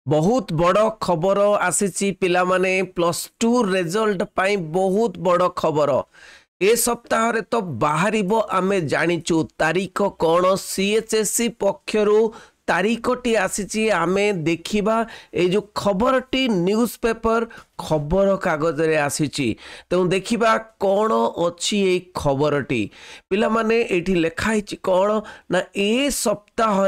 बहुत बड़ खबर आसी पिला माने +2 रिजल्ट पाई बहुत बड़ खबर ए सप्ताह रे तो बाहरिबो आमे जानिचु तारीख कौन सीएचएससी पक्षरु तारीखटी आसी आमे देखिबा ए जो खबरटी न्यूज पेपर खबर कागज रे आसी तो देखिबा कौन अच्छी ए खबरटी पिला माने एठी लेखा हिची कौन ना ए सप्ताह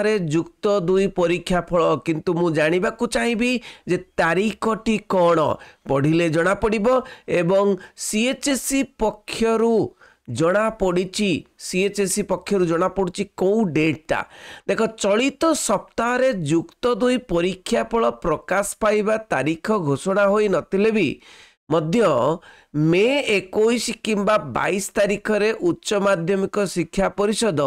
रे युक्त 2 परीक्षा फल किंतु मु जानिबा को चाहिबी जे तारीखटी कौन पढ़िले जना पड़िबो एवं सीएचएससी पक्षरु जना पड़िची सीएचएससी पक्षरु जना पड़ुची को डेटटा देखो चलित सप्ताह रे युक्त 2 परीक्षा फल प्रकाश पाइबा तारीख घोषणा होई नथिले भी मध्य मे 21 किंबा 22 तारीख रे उच्च माध्यमिक शिक्षा परिषद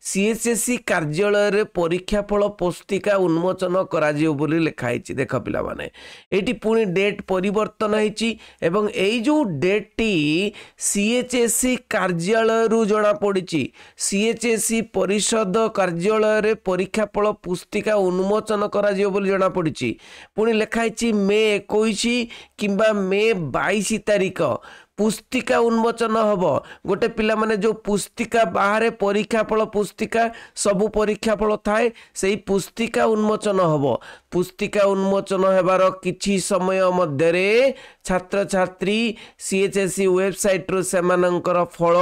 सीएचएससी कार्यालय रे परीक्षा फल पुस्तिका उन्मोचन करा जियो बोली लिखाई देख पिला माने एटी पुनी डेट परिवर्तन होईची एवं एई जो डेट टी सीएचएससी कार्यालय रु जणा पड़िची सीएचएससी परिषद कार्यालय रे परीक्षा फल पुस्तिका उन्मोचन करा जियो बोली जणा पड़िची पुनी लिखाई मे 21 किंबा मे 22 तारीख पुस्तिका उन्मोचन हब गोटे पिला माने जो पुस्तिका बाहर परीक्षा फल पुस्तिका सबु परीक्षा फल थाए से पुस्तिका उन्मोचन हब पुस्तिका उन्मोचन हेबार किछि समय मध्य रे छात्र छात्री सीएचएससी वेबसाइट रो सेमानंकर फल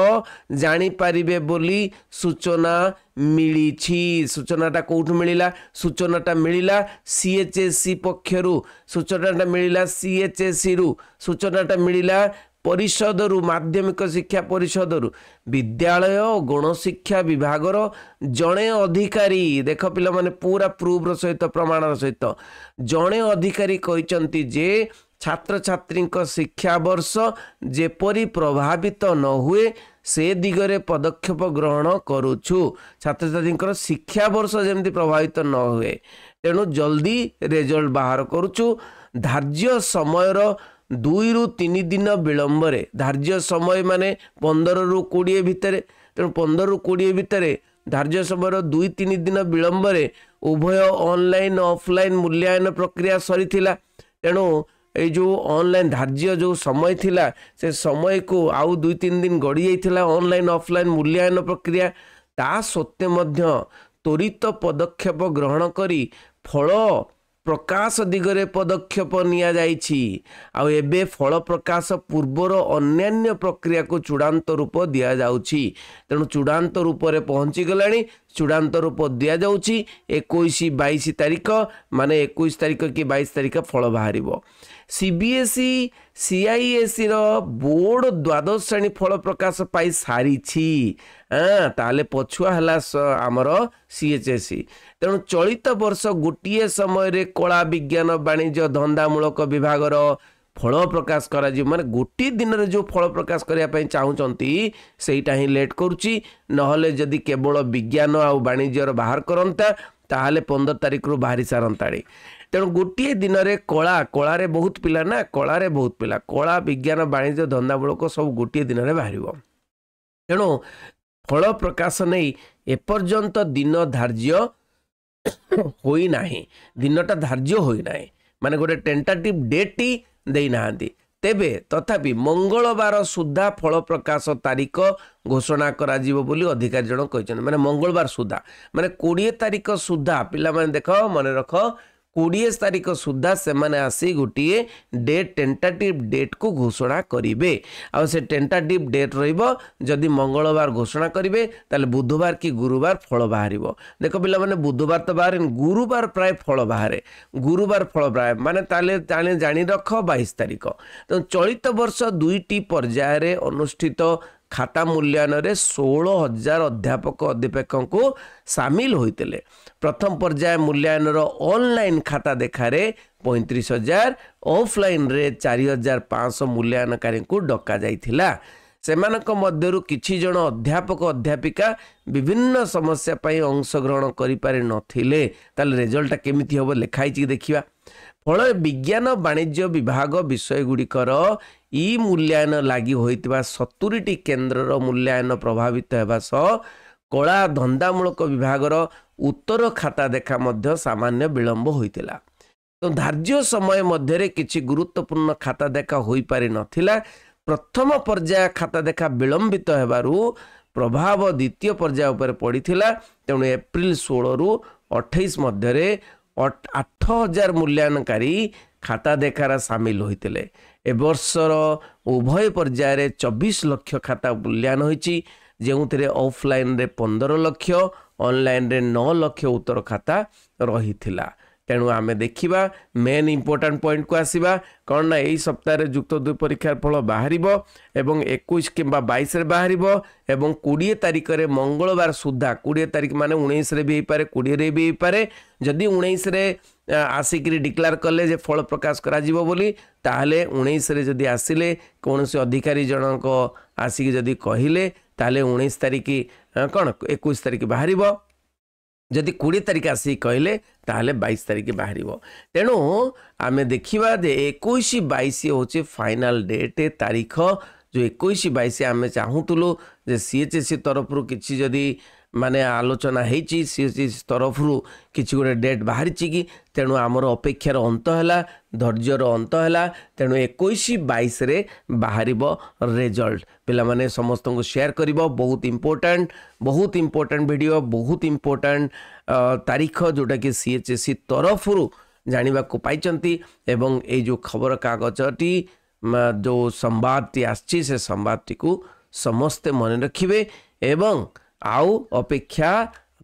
जानि पारिबे बोली सूचना मिली सूचनाटा कौट मिला सूचनाटा मिला सीएचएससी पक्षरु सूचनाटा मिला सीएचएससी रु सूचनाटा मिला परिषद रु माध्यमिक शिक्षा परिषद रु विद्यालय और गणशिक्षा विभाग जड़े अधिकारी देख पिला माने पूरा प्रूफ सहित प्रमाण सहित जड़े अधिकारी कहते जे छात्र छात्री शिक्षा वर्ष जेपरी प्रभावित न हुए से दिगरे पदक्षेप ग्रहण करुछु छात्र छात्री शिक्षा वर्ष जमती प्रभावित न हुए तेणु जल्दी रिजल्ट बाहर करुछु धार्य समय 2 रु 3 दिन विलंब धार्य समय माने 15 रु 20 भितर तेणु 15 रु 20 भितर धार्य समय 2-3 दिन विलंब उभय ऑनलाइन ऑफलाइन मूल्यांकन प्रक्रिया सरी तेणु ये जो ऑनलाइन धार्य जो समय थिला से समय को आउ 2-3 दिन गड़ी जाइथिला ऑनलाइन ऑफलाइन मूल्यांकन प्रक्रिया ता सत्वे मध्य त्वरित पदक्षेप ग्रहण करी फल प्रकाश दिगरे पदक्षेप निया जाइछि आ एबे फल प्रकाश पूर्वर अन्यान्य प्रक्रिया को चूड़ांत रूप दिया जाउछि तेणु चूड़ांत रूप रे पहुंची गलानी चूड़ांत रूप दिया जाउछि 21-22 तारीख माने 21 तारीख कि 22 तारीख फल बाहरिबो सीबीएसई सीआईएसई रो बोर्ड द्वादश श्रेणी फल प्रकाश पाई सारी ताले पछुआ हला आमर सीएचएससी तेणु चलित वर्ष गोटे समय रे कला विज्ञान वाणिज्य धंदामूलक विभाग फल प्रकाश करा माने गोटे दिन रे जो फल प्रकाश करने चाहूँगी सेटा ही लेट करुच्ची नहले जदि केवल विज्ञान आ वाणिज्यर बाहर करता ताहले 15 तारीख रु बाहरी सारंताड़ी तेणु गोटे दिन रे कला रे बहुत पिला ना कला विज्ञान वाणिज्य धंदामूलक सब गोटे दिन रे बाहर तेणु फल प्रकाश नहीं एपर्यंत दिन धार्य होई नाही दिनटा धार्य होई नाही माने गोटे टेंटाटिव डेट टी देई नाहांती तेबे तथापि मंगलवार सुधा फल प्रकाश तारीख घोषणा करा जीवो बोली अधिकारी जन कहछन माने मंगलवार सुधा माने 20 तारीख सुधा पिला माने देखो मने रखो 20 तारीख सुधा से माने आसी गोटे डेट टेंटाटिव डेट को घोषणा करिवे आ से टेंटाटिव डेट रहिबो जदि मंगलवार घोषणा करिवे ताले बुधवार की गुरुवार फल बाहरिबो देखो पिला माने बुधवार तो बाहर गुरुवार प्राय फल बाहरे गुरुवार फल प्राय माने ताले जानी रख 22 तारीख तो चलित वर्ष 2टी पर्याय रे अनुष्ठित खाता मूल्यांकन रे 16,000 अध्यापक अध्यापकों को सामिल होइतले प्रथम पर्याय मूल्यांकन ऑनलाइन खाता देखारे 35,000 ऑफलाइन रे 4,500 मूल्यांकनकारी को डका जाइथिला सेमानक मध्यरु किछि जण अध्यापक अध्यापिका विभिन्न समस्या पई अंशग्रहण करि पारि नथिले ताले रिजल्ट केमिति होबो लेखाई छि देखिबा फल विज्ञान वाणिज्य विभाग विषय गुड़िकर ई मूल्यांकन लगी होइतिबा 70टी केन्द्र मूल्यांकन प्रभावित होगा सह कला धंदामूलक विभाग उत्तर खाता देखा मध्य सामान्य विलंब होइतिला। तो धार्य समय मध्य किछि गुरुत्वपूर्ण खाता देखा होई पारि नथिला। प्रथम पर्याय खाता देखा विलंबित हेबारु प्रभाव द्वितीय पर्याय उपर पड़िथिला। तेणु एप्रिल 16 रु 28 मध्य 8000 मूल्यांकनकारी खाता देखार सामिल होइतिले। ए वर्षर उभय पर्याय 24 लाख खाता मूल्यांकन होइछि, जेउथिरे ऑफलाइन रे 15 लाख, ऑनलाइन रे 9 लाख उत्तर खाता रहिथिला। तेणु आमे देखिबा मेन इंपोर्टेंट पॉइंट को आसीबा कौन ना एई सप्ताह जुक्त 2 परीक्षार फल बाहरिबो एवं 21 किंबा 22 रे बाहरिबो एवं 20 तारिख रे मंगलवार सुधा 20 तारिख माने 19 रे भी होई पारे 20 रे भी होई पारे। जदि 19 रे आसिक डिक्लेयर कले जे फल प्रकाश करा जिवो बोली ताहले 19 रे जदि आसिले कोनोसी अधिकारी जनक आसिक जदि कहिले ताहले 19 तारिख कौन 21 तारिख बाहरिबो। जदि 20 तारिख आसी कहले ताहले 22 तारिख बाहर। तेणु आमे देखिबा जे 21-22 होचे फाइनल डेट तारीख। जो 21-22 आमे चाहूतुलु जे सीएचएससी तरफ रु किछि जदि माने आलोचना हेची सीएचएससी तरफ रु किछि गोटे डेट बाहरी कि। तेणु आमर अपेक्षार अंत है, धैर्यर अंत है। तेणु 21-22 रे बाहरिबो रिजल्ट। पिला माने समस्त को शेयर करिबो। बहुत इंपोर्टेंट वीडियो, बहुत इंपोर्टेंट तारीख जोटा कि सीएचएससी तरफ रु जानिबा को पाइचंती। एवं ए जो खबर कागजटी जो संवादटी आछि से संवादटी को समस्ते मन रखिबे एवं आउ अपेक्षा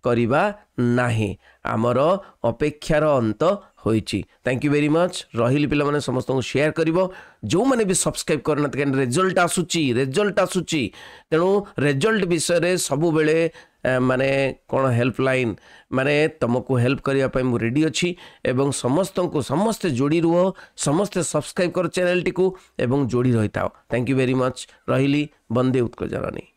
करिबा नाही। आमर अपेक्षार अंत होइची। Thank you very much. रहिली पिला माने समस्त को शेयर करिवो। जो माने भी सब्सक्राइब करना त रिजल्ट आसुची तेणु रिजल्ट विषय रे सब बेले माने कोन हेल्पलाइन माने तुमको हेल्प करिया पय मु रेडी अछि एवं समस्त जोड़ी रुहो, समस्त सब्सक्राइब कर चैनल टी को एवं जोड़ी रहिताओ। Thank you very much. रहिली। वंदे उत्कल जननी।